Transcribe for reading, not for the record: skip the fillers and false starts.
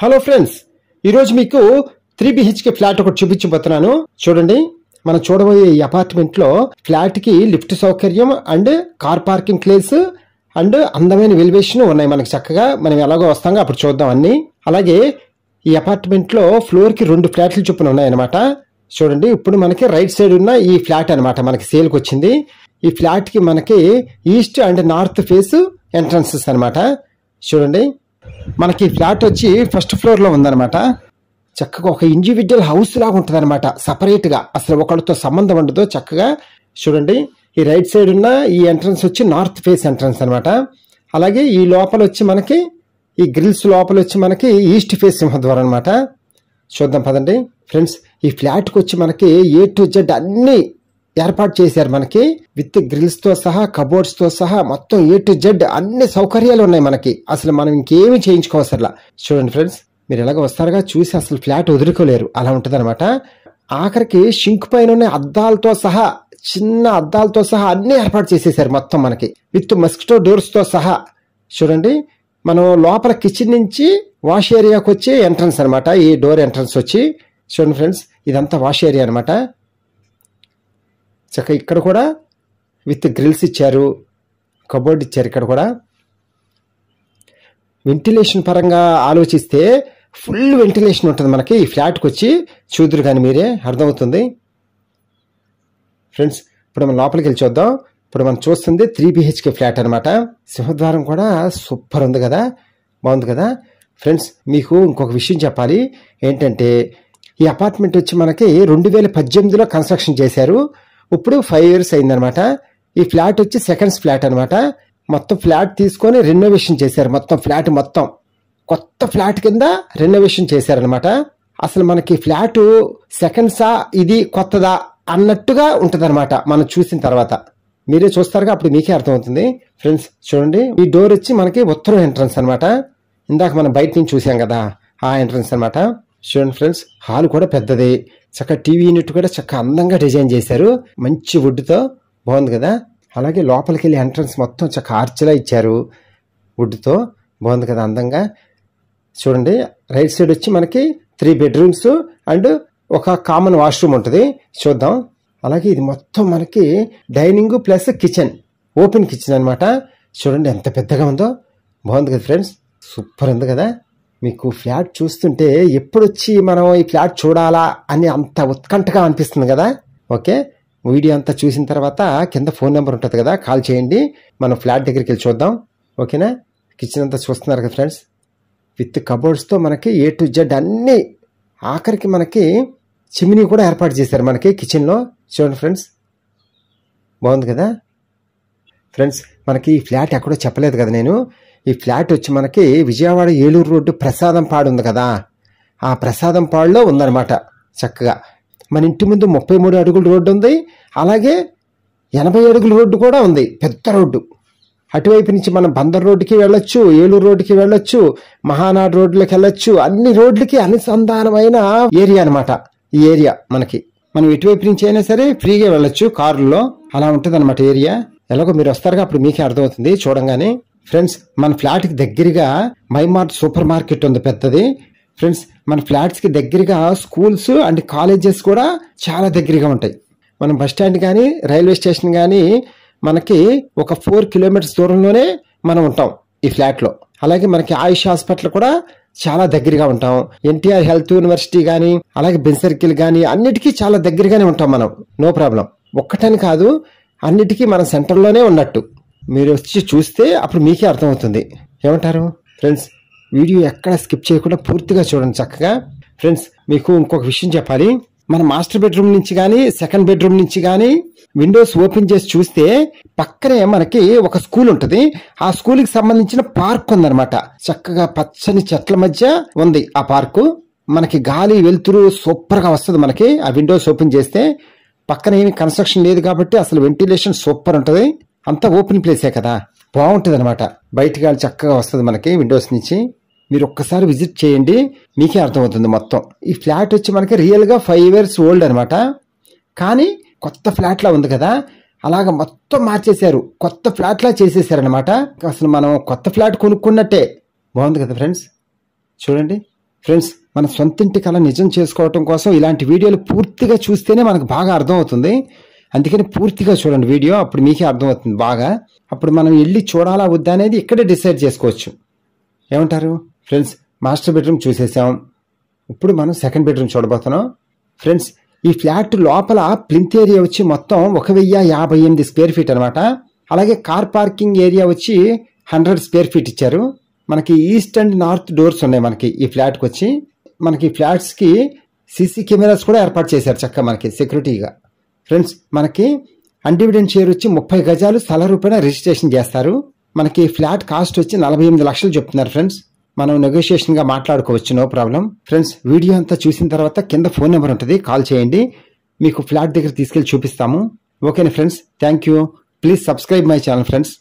Hello friends, ఈరోజు మీకు 3 BHK flat ఒకటి చూపించబోతున్నాను. చూడండి, మనం చూడబోయే ఈ అపార్ట్మెంట్ లో ఫ్లాట్ కి లిఫ్ట్ సౌకర్యం and car parking place and అందమైన ఎలివేషన్ ఉన్నాయి. మనకి చక్కగా మనం ఎలాగో వస్తాం అప్పుడు చూద్దాం అన్ని. అలాగే ఈ అపార్ట్మెంట్ లో ఫ్లోర్ కి 2 ఫ్లాట్లు చొప్పున ఉన్నాయన్నమాట. చూడండి, ఇప్పుడు మనకి రైట్ సైడ్ ఉన్న ఈ ఫ్లాట్ అనమాట మనకి సేల్ కి వచ్చింది. ఈ ఫ్లాట్ కి మనకి east and north face entrances అనమాట. చూడండి, మనకి ఫ్లాట్ వచ్చి ఫస్ట్ ఫ్లోర్ లో ఉందన్నమాట. చక్కగా ఒక ఇండివిజువల్ హౌస్ లాగా ఉంటుంది అనమాట, సపరేట్ గా, అసలు ఒకరితో సంబంధం ఉండదు. చక్కగా చూడండి, ఈ రైట్ సైడ్ ఉన్న ఈ ఎంట్రన్స్ వచ్చి నార్త్ ఫేస్ ఎంట్రన్స్ అనమాట. అలాగే ఈ లోపల వచ్చి మనకి ఈ గ్రిల్స్ లోపల వచ్చి మనకి ఈస్ట్ ఫేస్ సింహద్వారం అనమాట. చూద్దాం పదండి ఫ్రెండ్స్. ఈ ఫ్లాట్ కి వచ్చి మనకి A to Z అన్ని ఏర్పాటు చేశారు మనకి, విత్ గ్రిల్స్ తో సహా కబోర్డ్స్ తో సహా మొత్తం A to Z అన్ని సౌకర్యాలు ఉన్నాయి మనకి. అసలు మనం ఇంకేమి చేయించుకోవసరలా. చూడండి ఫ్రెండ్స్, మీరు ఎలాగ వస్తారుగా చూసి అసలు ఫ్లాట్ వదులుకోలేరు, అలా ఉంటది అనమాట. ఆఖరికి షింక్ పైన ఉన్న అద్దాలతో సహా, చిన్న అద్దాలతో సహా అన్ని ఏర్పాటు చేసేసారు మొత్తం మనకి, విత్ మస్కిటో డోర్స్ తో సహా. చూడండి, మనం లోపల కిచెన్ నుంచి వాష్ ఏరియాకి వచ్చే ఎంట్రన్స్ అనమాట ఈ డోర్ ఎంట్రన్స్ వచ్చి. చూడండి ఫ్రెండ్స్, ఇదంతా వాష్ ఏరియా అనమాట. చక్కగా ఇక్కడ కూడా విత్ గ్రిల్స్ ఇచ్చారు, కబోర్డ్ ఇచ్చారు. ఇక్కడ కూడా వెంటిలేషన్ పరంగా ఆలోచిస్తే ఫుల్ వెంటిలేషన్ ఉంటుంది మనకి ఈ ఫ్లాట్కి వచ్చి. చూదురు కానీ మీరే అర్థమవుతుంది ఫ్రెండ్స్. ఇప్పుడు మనం లోపలికి వెళ్ళి చూద్దాం. ఇప్పుడు మనం చూస్తుంది 3 BHK ఫ్లాట్ అనమాట. సింహద్వారం కూడా సూపర్ ఉంది కదా, బాగుంది కదా ఫ్రెండ్స్. మీకు ఇంకొక విషయం చెప్పాలి ఏంటంటే, ఈ అపార్ట్మెంట్ వచ్చి మనకి 2018లో కన్స్ట్రక్షన్ చేశారు. ఇప్పుడు 5 years అయిందనమాట. ఈ ఫ్లాట్ వచ్చి సెకండ్స్ ఫ్లాట్ అనమాట. మొత్తం ఫ్లాట్ తీసుకొని రెనోవేషన్ చేశారు. మొత్తం ఫ్లాట్ మొత్తం కొత్త ఫ్లాట్ కింద రెనోవేషన్ చేశారనమాట. అసలు మనకి ఫ్లాట్ సెకండ్సా ఇది కొత్తదా అన్నట్టుగా ఉంటది అనమాట. మనం చూసిన తర్వాత మీరే చూస్తారుగా, అప్పుడు మీకే అర్థమవుతుంది ఫ్రెండ్స్. చూడండి, ఈ డోర్ వచ్చి మనకి ఉత్తరం ఎంట్రన్స్ అనమాట. ఇందాక మనం బయట నుంచి చూసాం కదా, ఆ ఎంట్రన్స్ అనమాట. చూడండి ఫ్రెండ్స్, హాల్ కూడా పెద్దది. చక్కగా టీవీ యూనిట్ కూడా చక్కగా అందంగా డిజైన్ చేశారు, మంచి వుడ్తో, బాగుంది కదా. అలాగే లోపలికి వెళ్ళి ఎంట్రన్స్ మొత్తం చక్కగా ఆర్చ్లా ఇచ్చారు వుడ్తో, బాగుంది కదా అందంగా. చూడండి, రైట్ సైడ్ వచ్చి మనకి 3 bedrooms అండ్ ఒక కామన్ వాష్రూమ్ ఉంటుంది. చూద్దాం. అలాగే ఇది మొత్తం మనకి dining plus kitchen, open kitchen అనమాట. చూడండి ఎంత పెద్దగా ఉందో, బాగుంది కదా ఫ్రెండ్స్, సూపర్ ఉంది కదా. మీకు ఫ్లాట్ చూస్తుంటే ఎప్పుడు వచ్చి మనం ఈ ఫ్లాట్ చూడాలా అని అంత ఉత్కంఠగా అనిపిస్తుంది కదా. ఓకే, వీడియో అంతా చూసిన తర్వాత కింద ఫోన్ నెంబర్ ఉంటుంది కదా, కాల్ చేయండి. మనం ఫ్లాట్ దగ్గరికి వెళ్ళి చూద్దాం. ఓకేనా. కిచెన్ అంతా చూస్తున్నారు కదా ఫ్రెండ్స్, విత్ కబోర్డ్స్తో మనకి A to Z అన్ని. ఆఖరికి మనకి చిమ్నీ కూడా ఏర్పాటు చేశారు మనకి కిచెన్లో. చూడండి ఫ్రెండ్స్, బాగుంది కదా ఫ్రెండ్స్. మనకి ఈ ఫ్లాట్ ఎక్కడో చెప్పలేదు కదా నేను. ఈ ఫ్లాట్ వచ్చి మనకి విజయవాడ ఏలూరు రోడ్డు ప్రసాదం పాడు ఉంది కదా, ఆ ప్రసాదం పాడులో ఉందన్నమాట. చక్కగా మన ఇంటి ముందు 33 అడుగుల రోడ్డు ఉంది. అలాగే 80 అడుగుల రోడ్డు కూడా ఉంది, పెద్ద రోడ్డు. అటువైపు నుంచి మనం బందర్ రోడ్డుకి వెళ్ళొచ్చు, ఏలూరు రోడ్డుకి వెళ్ళొచ్చు, మహానాడు రోడ్లకి వెళ్ళొచ్చు. అన్ని రోడ్లకి అనుసంధానమైన ఏరియా అనమాట ఈ ఏరియా మనకి. మనం ఎటువైపు నుంచి అయినా సరే ఫ్రీగా వెళ్ళొచ్చు కారులో, అలా ఉంటుంది అనమాట ఏరియా. ఎలాగో మీరు వస్తారుగా, అప్పుడు మీకే అర్థమవుతుంది చూడంగానే ఫ్రెండ్స్. మన ఫ్లాట్ కి దగ్గరగా మైమార్ట్ సూపర్ మార్కెట్ ఉంది, పెద్దది ఫ్రెండ్స్. మన ఫ్లాట్స్ కి దగ్గరగా స్కూల్స్ అండ్ కాలేజెస్ కూడా చాలా దగ్గరగా ఉంటాయి. మనం బస్ స్టాండ్ కానీ రైల్వే స్టేషన్ కానీ మనకి ఒక 4 kilometers దూరంలోనే మనం ఉంటాం ఈ ఫ్లాట్ లో. అలాగే మనకి ఆయుష్ హాస్పిటల్ కూడా చాలా దగ్గరగా ఉంటాం. ఎన్టీఆర్ హెల్త్ యూనివర్సిటీ కానీ, అలాగే బెన్ సర్కిల్ కానీ, అన్నిటికీ చాలా దగ్గరగానే ఉంటాం మనం, నో ప్రాబ్లం. ఒక్కటని కాదు, అన్నిటికీ మన సెంటర్లోనే ఉన్నట్టు. మీరు వచ్చి చూస్తే అప్పుడు మీకే అర్థమవుతుంది. ఏమంటారు ఫ్రెండ్స్? వీడియో ఎక్కడ స్కిప్ చేయకుండా పూర్తిగా చూడండి చక్కగా ఫ్రెండ్స్. మీకు ఇంకొక విషయం చెప్పాలి. మన మాస్టర్ బెడ్రూమ్ నుంచి కానీ, సెకండ్ బెడ్రూమ్ నుంచి కానీ విండోస్ ఓపెన్ చేసి చూస్తే పక్కనే మనకి ఒక స్కూల్ ఉంటుంది. ఆ స్కూల్కి సంబంధించిన పార్క్ ఉందన్నమాట. చక్కగా పచ్చని చెట్ల మధ్య ఉంది ఆ పార్కు. మనకి గాలి వెలుతురు సూపర్ గా వస్తుంది మనకి ఆ విండోస్ ఓపెన్ చేస్తే. పక్కన ఏమి కన్స్ట్రక్షన్ లేదు కాబట్టి అసలు వెంటిలేషన్ సూపర్ ఉంటుంది. అంతా ఓపెన్ ప్లేసే కదా, బాగుంటుంది అనమాట. బయట గాలి చక్కగా వస్తుంది మనకి విండోస్ నుంచి. మీరు ఒక్కసారి విజిట్ చేయండి, మీకే అర్థమవుతుంది మొత్తం. ఈ ఫ్లాట్ వచ్చి మనకి రియల్ గా 5 years ఓల్డ్ అనమాట. కానీ కొత్త ఫ్లాట్ లా ఉంది కదా, అలాగ మొత్తం మార్చేశారు, కొత్త ఫ్లాట్ లా చేసేసారనమాట. అసలు మనం కొత్త ఫ్లాట్ కొనుక్కున్నట్టే. బాగుంది కదా ఫ్రెండ్స్. చూడండి, ఫ్రెండ్స్ మన సొంతింటి కళ నిజం చేసుకోవటం కోసం ఇలాంటి వీడియోలు పూర్తిగా చూస్తేనే మనకు బాగా అర్థమవుతుంది. అందుకని పూర్తిగా చూడండి వీడియో, అప్పుడు మీకే అర్థమవుతుంది బాగా. అప్పుడు మనం వెళ్ళి చూడాలా వద్దా అనేది ఇక్కడే డిసైడ్ చేసుకోవచ్చు. ఏమంటారు ఫ్రెండ్స్? Master bedroom చూసేసాం. ఇప్పుడు మనం సెకండ్ బెడ్రూమ్ చూడబోతున్నాం. ఫ్రెండ్స్ ఈ ఫ్లాట్ లోపల ప్లింత్ ఏరియా వచ్చి మొత్తం 1058 స్క్వేర్ ఫీట్ అనమాట. అలాగే కార్ పార్కింగ్ ఏరియా వచ్చి 100 స్క్వేర్ ఫీట్ ఇచ్చారు. మనకి ఈస్ట్ అండ్ నార్త్ డోర్స్ ఉన్నాయి మనకి ఈ ఫ్లాట్కి వచ్చి. మనకి ఫ్లాట్స్కి సీసీ కెమెరాస్ కూడా ఏర్పాటు చేశారు చక్కగా మనకి సెక్యూరిటీగా. ఫ్రెండ్స్ మనకి అన్డివిడెంట్ షేర్ వచ్చి 30 గజాలు స్థల రూపాయన రిజిస్ట్రేషన్ చేస్తారు. మనకి ఫ్లాట్ కాస్ట్ వచ్చి 48 లక్షలు చెప్తున్నారు ఫ్రెండ్స్. మనం నెగోషియేషన్గా మాట్లాడుకోవచ్చు, నో ప్రాబ్లం. ఫ్రెండ్స్ వీడియో అంతా చూసిన తర్వాత కింద ఫోన్ నెంబర్ ఉంటుంది, కాల్ చేయండి. మీకు ఫ్లాట్ దగ్గర తీసుకెళ్ళి చూపిస్తాము. ఓకేనా friends? Thank you. Please subscribe my channel friends.